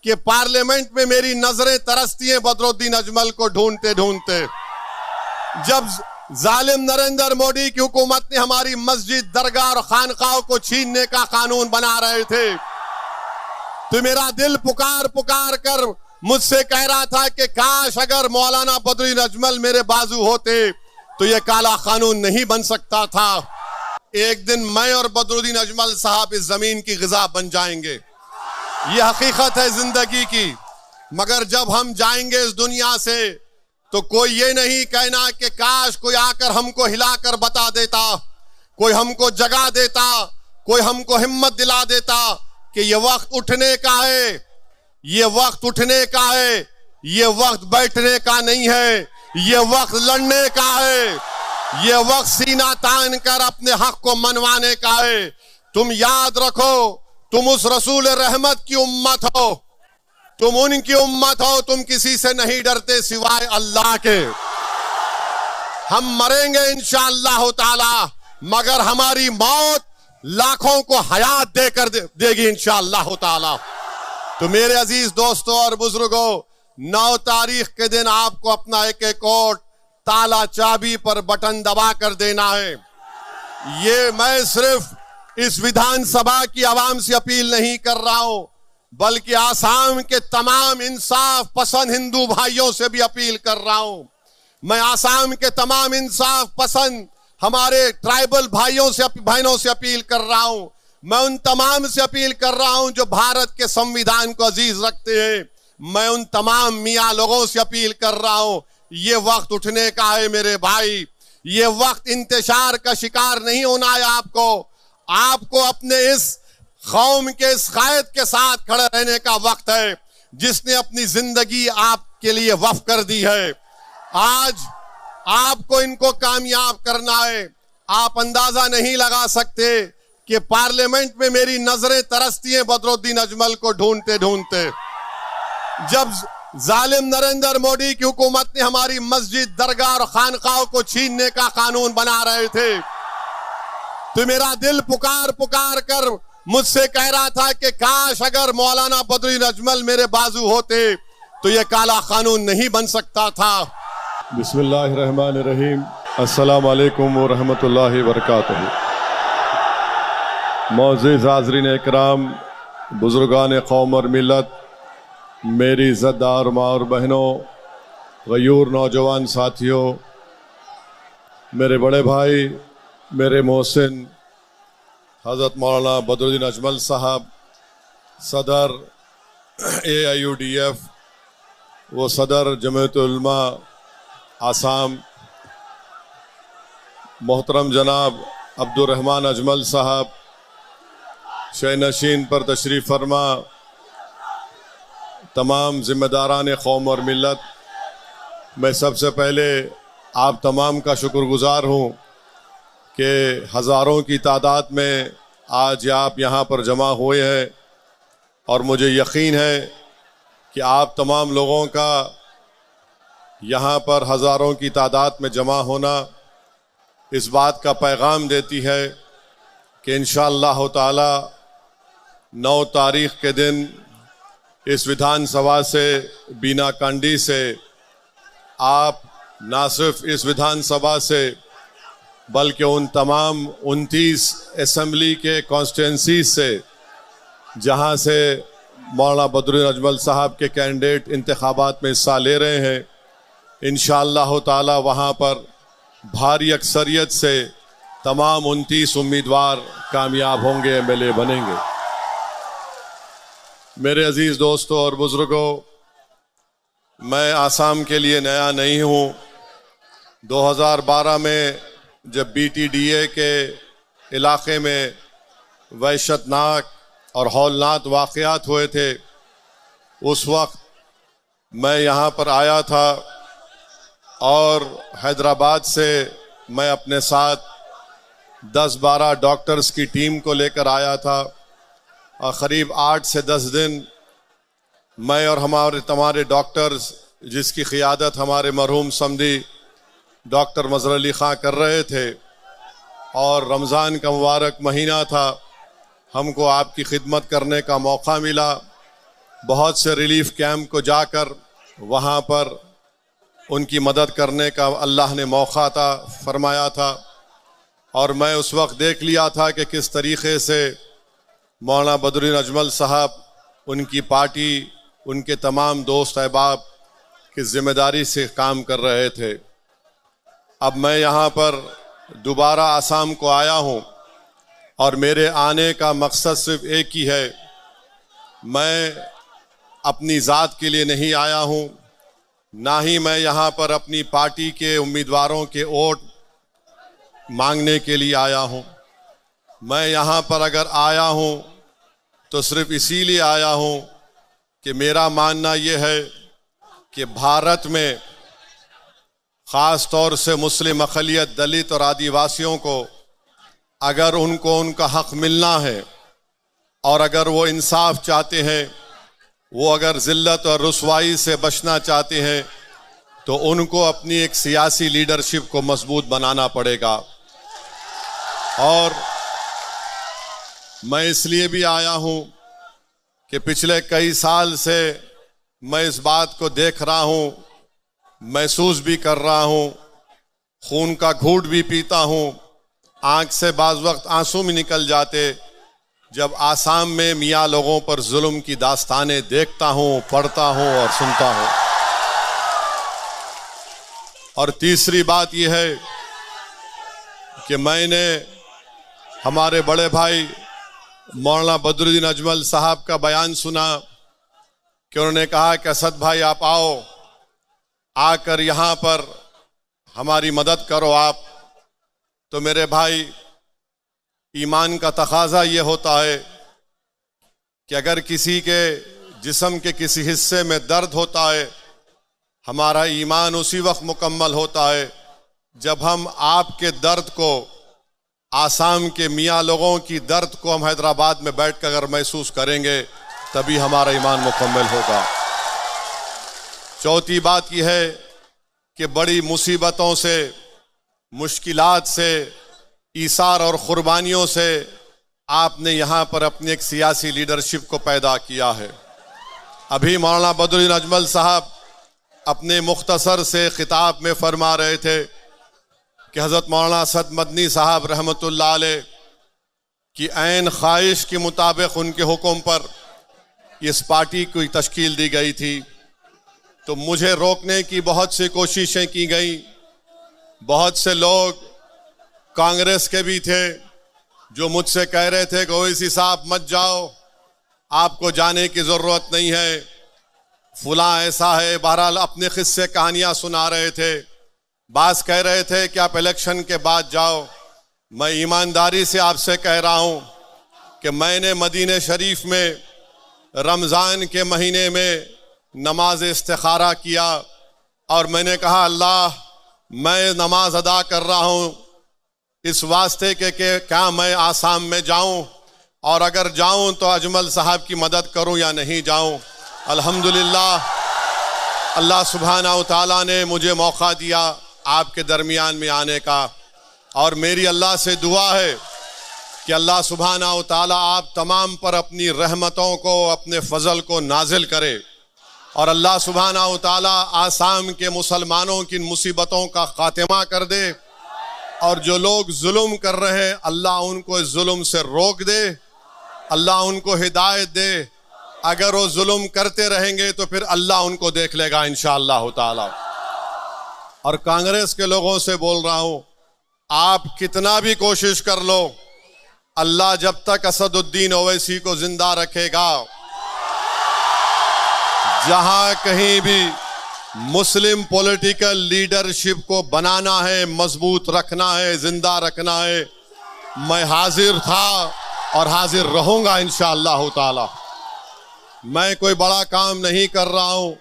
कि पार्लियामेंट में मेरी नजरें तरसती हैं बदरुद्दीन अजमल को ढूंढते ढूंढते। जब जालिम नरेंद्र मोदी की हुकूमत ने हमारी मस्जिद, दरगाह और खानकाहों को छीनने का कानून बना रहे थे, तो मेरा दिल पुकार पुकार कर मुझसे कह रहा था कि काश अगर मौलाना बदरुद्दीन अजमल मेरे बाजू होते तो यह काला कानून नहीं बन सकता था। एक दिन मैं और बदरुद्दीन अजमल साहब इस जमीन की ग़िज़ा बन जाएंगे, यह हकीकत है जिंदगी की। मगर जब हम जाएंगे इस दुनिया से तो कोई ये नहीं कहना कि काश कोई आकर हमको हिलाकर बता देता, कोई हमको जगा देता, कोई हमको हिम्मत दिला देता कि ये वक्त उठने का है, ये वक्त उठने का है, ये वक्त बैठने का नहीं है, ये वक्त लड़ने का है, ये वक्त सीना तान कर अपने हक को मनवाने का है। तुम याद रखो, तुम उस रसूल रहमत की उम्मत हो, तुम उनकी उम्मत हो, तुम किसी से नहीं डरते सिवाय अल्लाह के। हम मरेंगे इंशाअल्लाह ताला, मगर हमारी मौत लाखों को हयात देकर देगी इंशाअल्लाह ताला। तो मेरे अजीज दोस्तों और बुजुर्गों, 9 तारीख के दिन आपको अपना एक एक वोट ताला चाबी पर बटन दबा कर देना है। ये मैं सिर्फ इस विधानसभा की आवाम से अपील नहीं कर रहा हूं, बल्कि आसाम के तमाम इंसाफ पसंद हिंदू भाइयों से भी अपील कर रहा हूं। मैं आसाम के तमाम इंसाफ पसंद हमारे ट्राइबल भाइयों से बहनों से अपील कर रहा हूं। मैं उन तमाम से अपील कर रहा हूं जो भारत के संविधान को अजीज रखते हैं। मैं उन तमाम मियाँ लोगों से अपील कर रहा हूं, ये वक्त उठने का है मेरे भाई। ये वक्त इंतशार का शिकार नहीं होना है। आपको अपने इस कौम के इस कायद के साथ खड़े रहने का वक्त है जिसने अपनी जिंदगी आपके लिए वक्फ कर दी है। आज आपको इनको कामयाब करना है। आप अंदाजा नहीं लगा सकते कि पार्लियामेंट में मेरी नजरें तरसती हैं बदरुद्दीन अजमल को ढूंढते ढूंढते। जब जालिम नरेंद्र मोदी की हुकूमत ने हमारी मस्जिद, दरगाह और खानकाहों को छीनने का कानून बना रहे थे, तो मेरा दिल पुकार पुकार कर मुझसे कह रहा था कि काश अगर मौलाना बदरुद्दीन अजमल मेरे बाजू होते तो यह काला कानून नहीं बन सकता था। बिस्मिल्लाहिर्रहमानिर्रहीम। अस्सलाम वालेकुम व रहमतुल्लाहि व बरकातहू। मौजूद हाज़रीन इकराम, बुजुर्गान कौम और मिलत, मेरी इज़्ज़तदार माँ और बहनों, गयूर नौजवान साथियों, मेरे बड़े भाई, मेरे मोहसिन हज़रत मौलाना बदरुद्दीन अजमल साहब, सदर AIUDF, वो सदर जमीयत उलमा आसाम, मोहतरम जनाब अब्दुर्रहमान अजमल साहब, शहनशीन पर तशरीफ़ फरमा, तमाम ज़िम्मेदारान कौम और मिलत, मैं सबसे पहले आप तमाम का शुक्रगुज़ार हूँ कि हज़ारों की तादाद में आज आप यहाँ पर जमा हुए हैं, और मुझे यकीन है कि आप तमाम लोगों का यहाँ पर हज़ारों की तादाद में जमा होना इस बात का पैगाम देती है कि इंशाअल्लाह ताला 9 तारीख के दिन इस विधानसभा से, बीना कांडी से, आप ना सिर्फ इस विधानसभा से बल्कि उन तमाम 29 असम्बली के कॉन्स्टिट्यूंसी से जहाँ से मौलाना बदरुद्दीन अजमल साहब के कैंडिडेट इंतखाबात में हिस्सा ले रहे हैं, इंशाअल्लाह ताला वहाँ पर भारी अक्सरियत से तमाम 29 उम्मीदवार कामयाब होंगे, MLA बनेंगे। मेरे अजीज़ दोस्तों और बुज़ुर्गों, मैं आसाम के लिए नया नहीं हूँ। 2012 में जब BTDA के इलाक़े में वहशतनाक और हौलनाक वाक़यात हुए थे, उस वक्त मैं यहाँ पर आया था और हैदराबाद से मैं अपने साथ 10-12 डॉक्टर्स की टीम को लेकर आया था, और क़रीब 8 से 10 दिन मैं और हमारे डॉक्टर्स, जिसकी क़ियादत हमारे मरहूम समदी डॉक्टर मज़हर अली ख़ां कर रहे थे, और रमज़ान का मुबारक महीना था, हमको आपकी खिदमत करने का मौका मिला। बहुत से रिलीफ कैंप को जाकर वहाँ पर उनकी मदद करने का अल्लाह ने मौका था फरमाया था। और मैं उस वक्त देख लिया था कि किस तरीक़े से मौलाना बदरुद्दीन अजमल साहब, उनकी पार्टी, उनके तमाम दोस्त अहबाब की ज़िम्मेदारी से काम कर रहे थे। अब मैं यहाँ पर दोबारा आसाम को आया हूँ और मेरे आने का मकसद सिर्फ एक ही है। मैं अपनी ज़ात के लिए नहीं आया हूँ, ना ही मैं यहाँ पर अपनी पार्टी के उम्मीदवारों के वोट मांगने के लिए आया हूँ। मैं यहाँ पर अगर आया हूँ तो सिर्फ इसीलिए आया हूँ कि मेरा मानना ये है कि भारत में ख़ास तौर से मुस्लिम अक़लियत, दलित और आदिवासियों को अगर उनको उनका हक़ मिलना है और अगर वो इंसाफ चाहते हैं, वो अगर ज़िल्लत और रुसवाई से बचना चाहते हैं, तो उनको अपनी एक सियासी लीडरशिप को मजबूत बनाना पड़ेगा। और मैं इसलिए भी आया हूँ कि पिछले कई साल से मैं इस बात को देख रहा हूँ, महसूस भी कर रहा हूँ, खून का घूंट भी पीता हूँ, आँख से बाज़ वक्त आंसू भी निकल जाते जब आसाम में मियाँ लोगों पर जुल्म की दास्तानें देखता हूँ, पढ़ता हूँ और सुनता हूँ। और तीसरी बात यह है कि मैंने हमारे बड़े भाई मौलाना बदरुद्दीन अजमल साहब का बयान सुना कि उन्होंने कहा कि असद भाई आप आओ, आकर यहाँ पर हमारी मदद करो आप। तो मेरे भाई, ईमान का तकाजा ये होता है कि अगर किसी के जिस्म के किसी हिस्से में दर्द होता है, हमारा ईमान उसी वक्त मुकम्मल होता है जब हम आपके दर्द को, आसाम के मियाँ लोगों की दर्द को हम हैदराबाद में बैठकर अगर महसूस करेंगे, तभी हमारा ईमान मुकम्मल होगा। चौथी बात यह है कि बड़ी मुसीबतों से, मुश्किलात से, ईसार और कुर्बानियों से आपने यहाँ पर अपनी एक सियासी लीडरशिप को पैदा किया है। अभी मौलाना बदरुद्दीन अजमल साहब अपने मुख्तसर से खिताब में फरमा रहे थे कि हज़रत मौलाना असद मदनी साहब रहमतुल्लाह अलैह की ऐन ख्वाहिश के मुताबिक उनके हुक्म पर इस पार्टी की तश्कील दी गई थी। तो मुझे रोकने की बहुत सी कोशिशें की गई। बहुत से लोग कांग्रेस के भी थे जो मुझसे कह रहे थे कि ओवैसी साहब मत जाओ, आपको जाने की ज़रूरत नहीं है, फुला ऐसा है। बहरहाल अपने किस्से कहानियाँ सुना रहे थे। बास कह रहे थे कि आप इलेक्शन के बाद जाओ। मैं ईमानदारी से आपसे कह रहा हूँ कि मैंने मदीने शरीफ में रमज़ान के महीने में नमाज इस्तिखारा किया और मैंने कहा, अल्लाह, मैं नमाज अदा कर रहा हूँ इस वास्ते के क्या मैं आसाम में जाऊँ, और अगर जाऊँ तो अजमल साहब की मदद करूँ या नहीं जाऊँ। अल्हम्दुलिल्लाह, अल्लाह सुब्हानहू तआला ने मुझे मौका दिया आपके दरमियान में आने का। और मेरी अल्लाह से दुआ है कि अल्लाह सुब्हानहू तआला आप तमाम पर अपनी रहमतों को, अपने फजल को नाजिल करे और अल्लाह सुब्हानहू तआला आसाम के मुसलमानों की मुसीबतों का खात्मा कर दे। और जो लोग जुल्म कर रहे हैं, अल्लाह उनको इस जुल्म से रोक दे, अल्लाह उनको हिदायत दे। अगर वो जुल्म करते रहेंगे तो फिर अल्लाह उनको देख लेगा इंशाअल्लाह ताला। और कांग्रेस के लोगों से बोल रहा हूं, आप कितना भी कोशिश कर लो, अल्लाह जब तक असदुद्दीन ओवैसी को जिंदा रखेगा, जहां कहीं भी मुस्लिम पॉलिटिकल लीडरशिप को बनाना है, मजबूत रखना है, जिंदा रखना है, मैं हाजिर था और हाजिर रहूंगा इंशाअल्लाह ताला। मैं कोई बड़ा काम नहीं कर रहा हूं।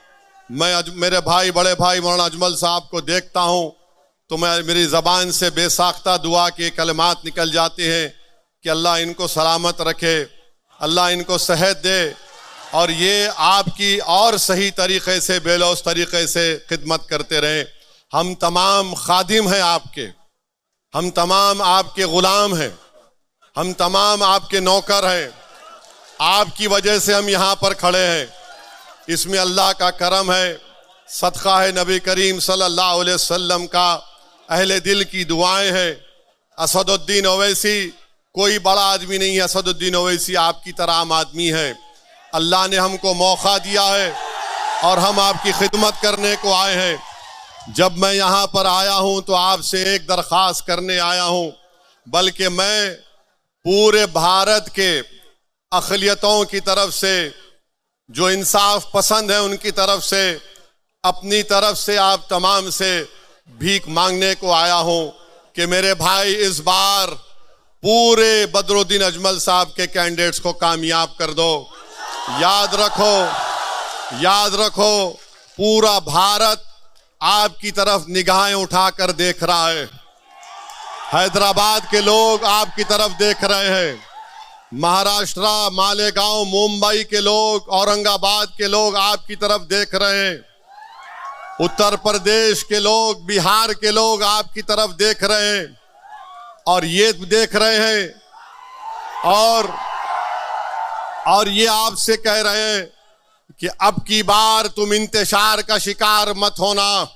मैं मेरे भाई, बड़े भाई मौलाना अजमल साहब को देखता हूं तो मेरी ज़बान से बेसाख्ता दुआ के कलमात निकल जाते हैं कि अल्लाह इनको सलामत रखे, अल्लाह इनको सेहत दे और ये आपकी और सही तरीक़े से, बेलौस तरीक़े से खिदमत करते रहें। हम तमाम खादिम हैं आपके, हम तमाम आपके ग़ुलाम हैं, हम तमाम आपके नौकर हैं। आपकी वजह से हम यहाँ पर खड़े हैं। इसमें अल्लाह का करम है, सदका है नबी करीम सल्लल्लाहु अलैहि वसल्लम का, अहले दिल की दुआएं हैं। असदुद्दीन ओवैसी कोई बड़ा आदमी नहीं है, असदुद्दीन ओवैसी आपकी तरह आम आदमी है। अल्लाह ने हमको मौका दिया है और हम आपकी खिदमत करने को आए हैं। जब मैं यहाँ पर आया हूँ तो आपसे एक दरख्वास्त करने आया हूँ, बल्कि मैं पूरे भारत के अक़लियतों की तरफ से, जो इंसाफ पसंद है उनकी तरफ से, अपनी तरफ से आप तमाम से भीख मांगने को आया हूँ कि मेरे भाई इस बार पूरे बदरुद्दीन अजमल साहब के कैंडिडेट्स को कामयाब कर दो। याद रखो पूरा भारत आपकी तरफ निगाहें उठाकर देख रहा है। हैदराबाद के लोग आपकी तरफ देख रहे हैं, महाराष्ट्र, मालेगांव, मुंबई के लोग, औरंगाबाद के लोग आपकी तरफ देख रहे हैं, उत्तर प्रदेश के लोग, बिहार के लोग आपकी तरफ देख रहे हैं और ये देख रहे हैं और ये आपसे कह रहे हैं कि अब की बार तुम इंतशार का शिकार मत होना।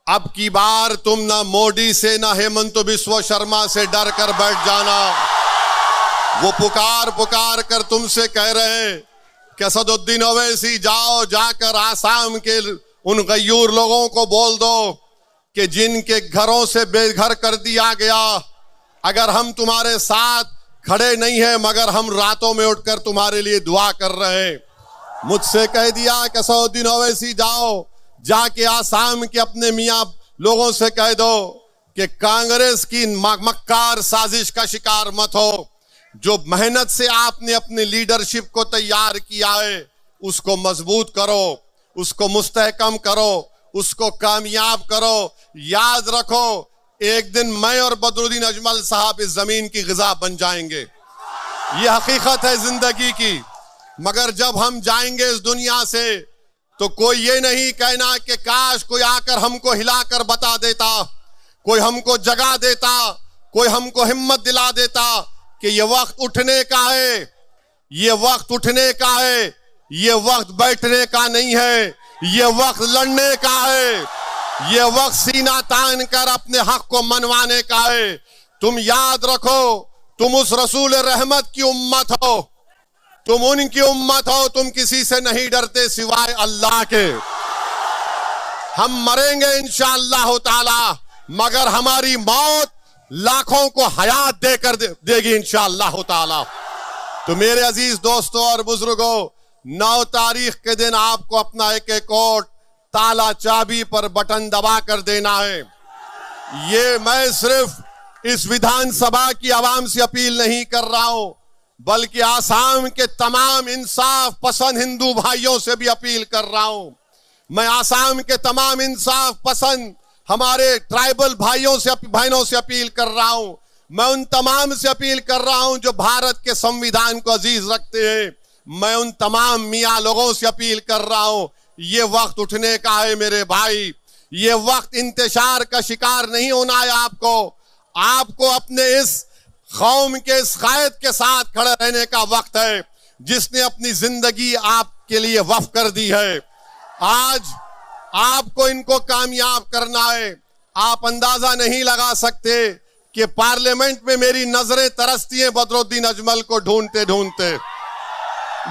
अब की बार तुम ना मोदी से ना हेमंत बिस्वा शर्मा से डर कर बैठ जाना। वो पुकार कर तुमसे कह रहे हैं कि असदुद्दीन ओवैसी जाकर आसाम के उन गयूर लोगों को बोल दो कि जिनके घरों से बेघर कर दिया गया, अगर हम तुम्हारे साथ खड़े नहीं हैं मगर हम रातों में उठकर तुम्हारे लिए दुआ कर रहे हैं। मुझसे कह दिया कि असदुद्दीन ओवैसी जाके आसाम के अपने मियाँ लोगों से कह दो कि कांग्रेस की मक्कार साजिश का शिकार मत हो। जो मेहनत से आपने अपनी लीडरशिप को तैयार किया है उसको मजबूत करो, उसको मुस्तहकम करो, उसको कामयाब करो। याद रखो एक दिन मैं और बदरुद्दीन अजमल साहब इस जमीन की ग़िज़ा बन जाएंगे। ये हकीकत है जिंदगी की। मगर जब हम जाएंगे इस दुनिया से तो कोई ये नहीं कहना कि काश कोई आकर हमको हिलाकर बता देता, कोई हमको जगा देता, कोई हमको हिम्मत दिला देता कि ये वक्त उठने का है, ये वक्त उठने का है, ये वक्त बैठने का नहीं है, ये वक्त लड़ने का है, ये वक्त सीना तान कर अपने हक को मनवाने का है। तुम याद रखो तुम उस रसूल रहमत की उम्मत हो, तुम उनकी उम्मत हो, तुम किसी से नहीं डरते सिवाय अल्लाह के। हम मरेंगे इंशाअल्लाह ताला, मगर हमारी मौत लाखों को हयात देकर देगी इंशाअल्लाह ताला। तो मेरे अजीज दोस्तों और बुजुर्गों, 9 तारीख के दिन आपको अपना एक वोट ताला चाबी पर बटन दबा कर देना है। ये मैं सिर्फ इस विधानसभा की आवाम से अपील नहीं कर रहा हूं, बल्कि आसाम के तमाम इंसाफ पसंद हिंदू भाइयों से भी अपील कर रहा हूं। मैं आसाम के तमाम इंसाफ पसंद हमारे ट्राइबल भाइयों से बहनों से अपील कर रहा हूं। मैं उन तमाम से अपील कर रहा हूं जो भारत के संविधान को अजीज रखते हैं। मैं उन तमाम मियाँ लोगों से अपील कर रहा हूं, ये वक्त उठने का है मेरे भाई। ये वक्त इंतशार का शिकार नहीं होना है। आपको अपने इस कौम के इस कायद के साथ खड़े रहने का वक्त है जिसने अपनी जिंदगी आपके लिए वक्फ कर दी है। आज आपको इनको कामयाब करना है। आप अंदाजा नहीं लगा सकते कि पार्लियामेंट में मेरी नजरें तरसती हैं बदरुद्दीन अजमल को ढूंढते ढूंढते।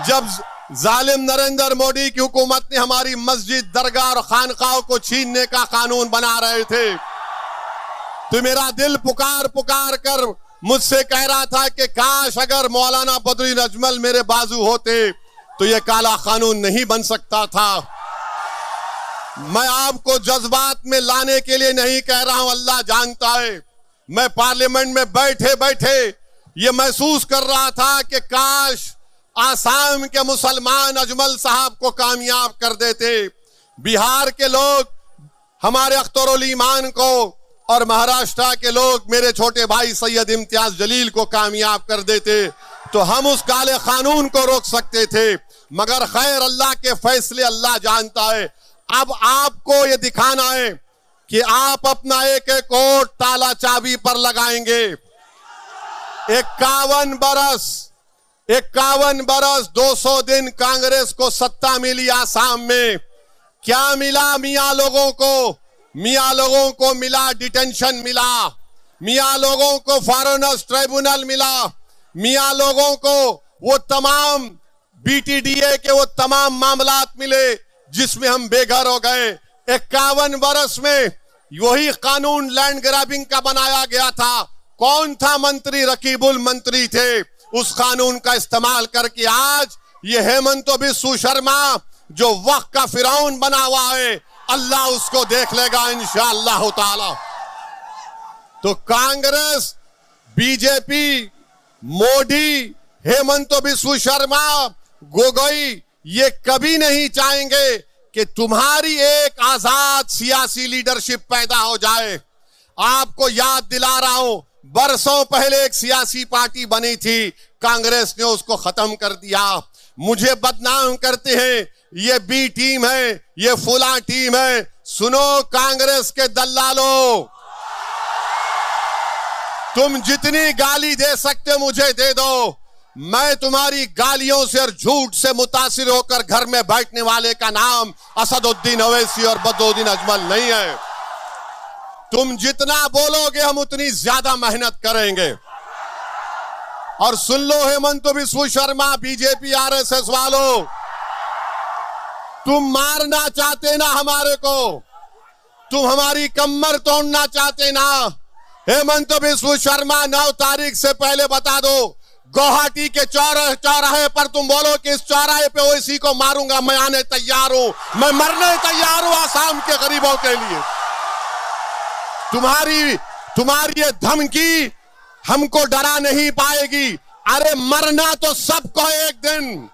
जब जालिम नरेंद्र मोदी की हुकूमत ने हमारी मस्जिद, दरगाह और खानकाहों को छीनने का कानून बना रहे थे, तो मेरा दिल पुकार कर मुझसे कह रहा था कि काश अगर मौलाना बदरुद्दीन अजमल मेरे बाजू होते तो यह काला कानून नहीं बन सकता था। मैं आपको जज्बात में लाने के लिए नहीं कह रहा हूं, अल्लाह जानता है। मैं पार्लियामेंट में बैठे बैठे ये महसूस कर रहा था कि काश आसाम के मुसलमान अजमल साहब को कामयाब कर देते, बिहार के लोग हमारे अख्तरुल ईमान को और महाराष्ट्र के लोग मेरे छोटे भाई सैयद इम्तियाज जलील को कामयाब कर देते, तो हम उस काले कानून को रोक सकते थे। मगर खैर अल्लाह के फैसले अल्लाह जानता है। अब आपको ये दिखाना है कि आप अपना एक वोट ताला चाबी पर लगाएंगे। 51 बरस 51 बरस 200 दिन कांग्रेस को सत्ता मिली आसाम में। क्या मिला मियां लोगों को? मियां लोगों को मिला डिटेंशन मिला, मियां लोगों को फॉरेनर्स ट्राइब्यूनल मिला, मियां लोगों को वो तमाम बीटीडीए के वो तमाम मामलात मिले जिसमें हम बेघर हो गए। 51 बरस में वही कानून लैंड ग्रैबिंग का बनाया गया था। कौन था मंत्री? रकीबुल मंत्री थे। उस कानून का इस्तेमाल करके आज ये हेमंत बिस्वा शर्मा जो वक्त का फिरौन बना हुआ है, अल्लाह उसको देख लेगा इंशाअल्लाह ताला। तो कांग्रेस, बीजेपी, मोदी, हेमंत बिस्वा शर्मा, गोगोई ये कभी नहीं चाहेंगे कि तुम्हारी एक आजाद सियासी लीडरशिप पैदा हो जाए। आपको याद दिला रहा हूं, बरसों पहले एक सियासी पार्टी बनी थी, कांग्रेस ने उसको खत्म कर दिया। मुझे बदनाम करते हैं, ये बी टीम है, ये फुला टीम है। सुनो कांग्रेस के दल्लालों, तुम जितनी गाली दे सकते मुझे दे दो। मैं तुम्हारी गालियों से और झूठ से मुतासिर होकर घर में बैठने वाले का नाम असदुद्दीन ओवैसी और बदरुद्दीन अजमल नहीं है। तुम जितना बोलोगे हम उतनी ज्यादा मेहनत करेंगे। और सुन लो हेमंत बिस्वा शर्मा, बीजेपी आरएसएस वालों, तुम मारना चाहते ना हमारे को, तुम हमारी कमर तोड़ना चाहते ना। हेमंत बिस्वा शर्मा 9 तारीख से पहले बता दो, गुवाहाटी के चौराहे पर तुम बोलो कि इस चौराहे पे ओवैसी को मारूंगा, मैं आने तैयार हूं, मैं मरने तैयार हूं आसाम के गरीबों के लिए। तुम्हारी ये धमकी हमको डरा नहीं पाएगी। अरे मरना तो सबको एक दिन,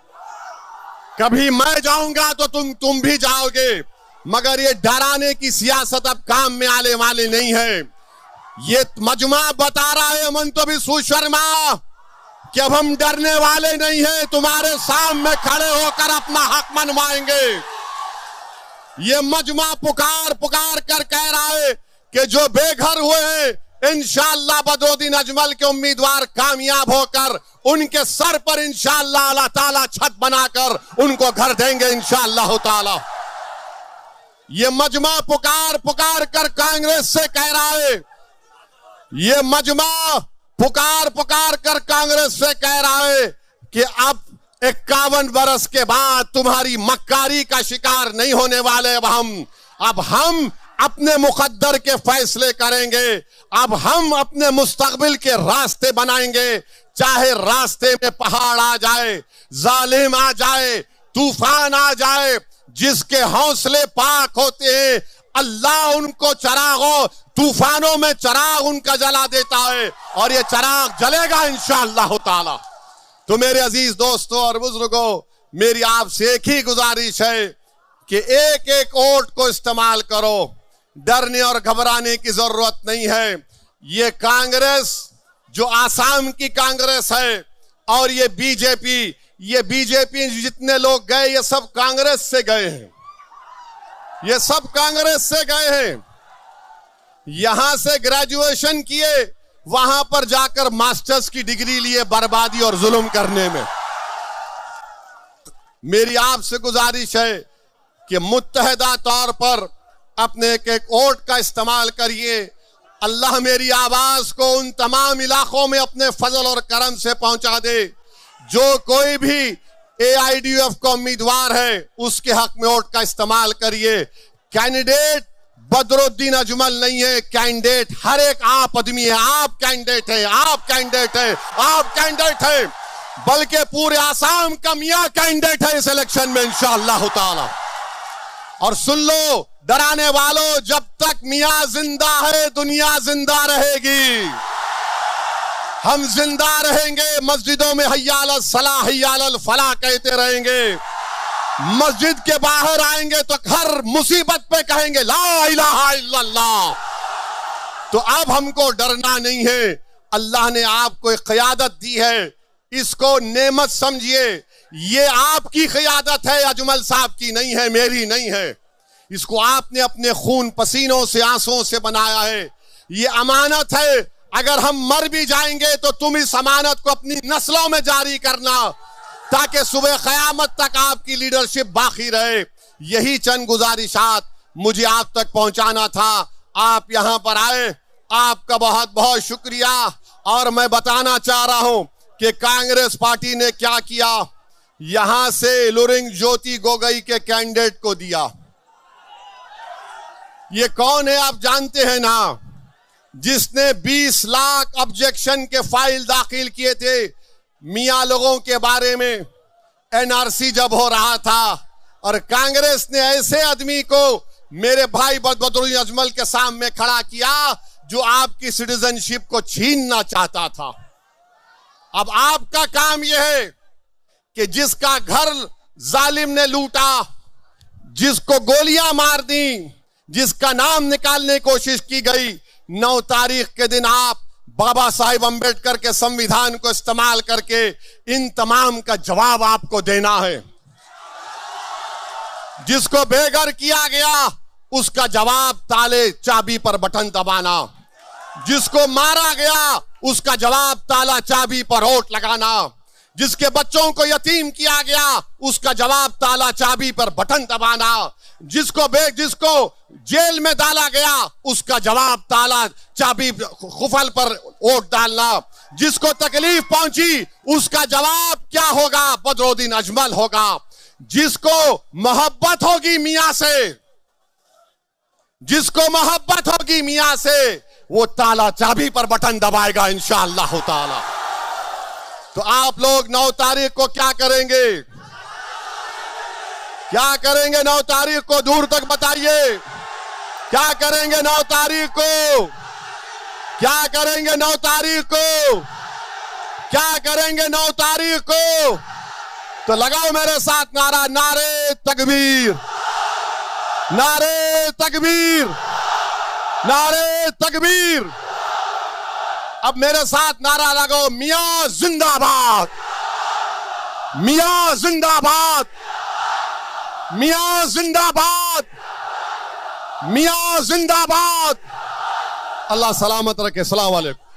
कभी मैं जाऊंगा तो तुम भी जाओगे, मगर ये डराने की सियासत अब काम में आने वाली नहीं है। ये मजमा बता रहा है हेमंत बिस्वा शर्मा कि अब हम डरने वाले नहीं हैं, तुम्हारे सामने खड़े होकर अपना हक मनवाएंगे। ये मजमा पुकार कर कह रहा है कि जो बेघर हुए हैं इंशाअल्लाह बदरुद्दीन अजमल के उम्मीदवार कामयाब होकर उनके सर पर इंशाअल्लाह अल्लाह ताला छत बनाकर उनको घर देंगे इंशाअल्लाह ताला। ये मजमा पुकार कर कांग्रेस से कह रहा है, ये मजमा पुकार कर कांग्रेस से कह रहा है कि अब 51 बरस के बाद तुम्हारी मक्कारी का शिकार नहीं होने वाले। अब हम अपने मुकद्दर के फैसले करेंगे। अब हम अपने मुस्तकबिल के रास्ते बनाएंगे, चाहे रास्ते में पहाड़ आ जाए, जालिम आ जाए, तूफान आ जाए। जिसके हौसले पाक होते हैं अल्लाह उनको चरागों तूफानों में चराग उनका जला देता है और ये चराग जलेगा इंशाअल्लाह ताला। तो मेरे अजीज दोस्तों और बुजुर्गों, मेरी आपसे एक ही गुजारिश है कि एक एक वोट को इस्तेमाल करो, डरने और घबराने की जरूरत नहीं है। ये कांग्रेस जो आसाम की कांग्रेस है और ये बीजेपी जितने लोग गए ये सब कांग्रेस से गए हैं, ये सब कांग्रेस से गए हैं। यहां से ग्रेजुएशन किए, वहां पर जाकर मास्टर्स की डिग्री लिए बर्बादी और जुल्म करने में। मेरी आपसे गुजारिश है कि मुत्तहदा तौर पर अपने एक वोट का इस्तेमाल करिए। अल्लाह मेरी आवाज को उन तमाम इलाकों में अपने फजल और करम से पहुंचा दे। जो कोई भी AIDUF का उम्मीदवार है उसके हक में वोट का इस्तेमाल करिए। कैंडिडेट बदरुद्दीन अजमल नहीं है, कैंडिडेट हर एक आप आदमी है। आप कैंडिडेट है, आप कैंडिडेट है, आप कैंडिडेट है, बल्कि पूरे आसाम का मियां कैंडिडेट है इस इलेक्शन में इंशाअल्लाह ताला। और सुन लो डराने वालों, जब तक मियां जिंदा है दुनिया जिंदा रहेगी। हम जिंदा रहेंगे, मस्जिदों में हय्या अलल सलाह हय्या अलल फलाह कहते रहेंगे। मस्जिद के बाहर आएंगे तो हर मुसीबत पे कहेंगे ला इलाहा इल्लल्लाह। तो अब हमको डरना नहीं है। अल्लाह ने आपको एक क़यादत दी है, इसको नेमत समझिए। ये आपकी क़यादत है, अजमल साहब की नहीं है, मेरी नहीं है। इसको आपने अपने खून पसीनों से आंसुओं से बनाया है। ये अमानत है, अगर हम मर भी जाएंगे तो तुम इस अमानत को अपनी नस्लों में जारी करना, ताकि सुबह क़यामत तक आपकी लीडरशिप बाकी रहे। यही चंद गुजारिशात मुझे आप तक पहुंचाना था। आप यहां पर आए, आपका बहुत बहुत शुक्रिया। और मैं बताना चाह रहा हूं कि कांग्रेस पार्टी ने क्या किया, यहां से लुरिंग ज्योति गोगोई के कैंडिडेट को दिया। ये कौन है आप जानते हैं ना, जिसने 20 लाख ऑब्जेक्शन के फाइल दाखिल किए थे मियां लोगों के बारे में, एनआरसी जब हो रहा था। और कांग्रेस ने ऐसे आदमी को मेरे भाई बदरुद्दीन अजमल के सामने खड़ा किया जो आपकी सिटीजनशिप को छीनना चाहता था। अब आपका काम यह है कि जिसका घर जालिम ने लूटा, जिसको गोलियां मार दी, जिसका नाम निकालने की कोशिश की गई, 9 तारीख के दिन आप बाबा साहिब अंबेडकर के संविधान को इस्तेमाल करके इन तमाम का जवाब आपको देना है। जिसको बेघर किया गया उसका जवाब ताले चाबी पर बटन दबाना, जिसको मारा गया उसका जवाब ताला चाबी पर वोट लगाना, जिसके बच्चों को यतीम किया गया उसका जवाब ताला चाबी पर बटन दबाना, जिसको जेल में डाला गया उसका जवाब ताला चाबी खुफल पर वोट डालना, जिसको तकलीफ पहुंची उसका जवाब क्या होगा, बदरुद्दीन अजमल होगा। जिसको मोहब्बत होगी मियां से, जिसको मोहब्बत होगी मियां से, वो ताला चाबी पर बटन दबाएगा इंशाअल्लाह ताला। तो आप लोग 9 तारीख को क्या करेंगे, क्या करेंगे 9 तारीख को, दूर तक बताइए क्या करेंगे 9 तारीख को, क्या करेंगे 9 तारीख को, क्या करेंगे 9 तारीख को। तो लगाओ मेरे साथ नारा, नारे तकबीर, नारे तकबीर, नारे तकबीर। अब मेरे साथ नारा लगाओ, मियां जिंदाबाद, मियां जिंदाबाद, मियां जिंदाबाद, मियां जिंदाबाद। अल्लाह सलामत रखे। अस्सलाम वालेकुम।